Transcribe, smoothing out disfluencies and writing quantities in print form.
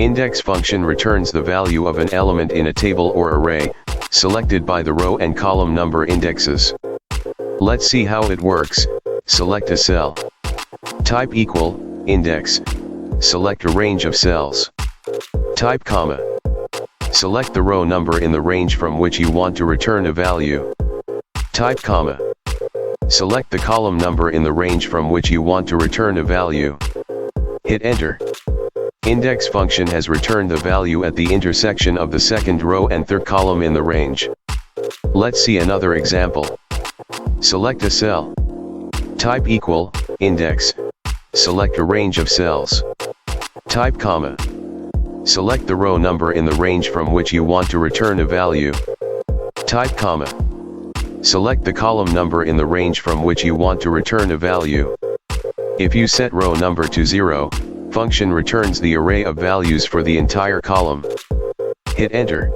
Index function returns the value of an element in a table or array, selected by the row and column number indexes. Let's see how it works. Select a cell. Type equal, index. Select a range of cells. Type comma. Select the row number in the range from which you want to return a value. Type comma. Select the column number in the range from which you want to return a value. Hit enter. Index function has returned the value at the intersection of the second row and third column in the range. Let's see another example. Select a cell. Type equal, index. Select a range of cells. Type comma. Select the row number in the range from which you want to return a value. Type comma. Select the column number in the range from which you want to return a value. If you set row number to 0, function returns the array of values for the entire column. Hit enter.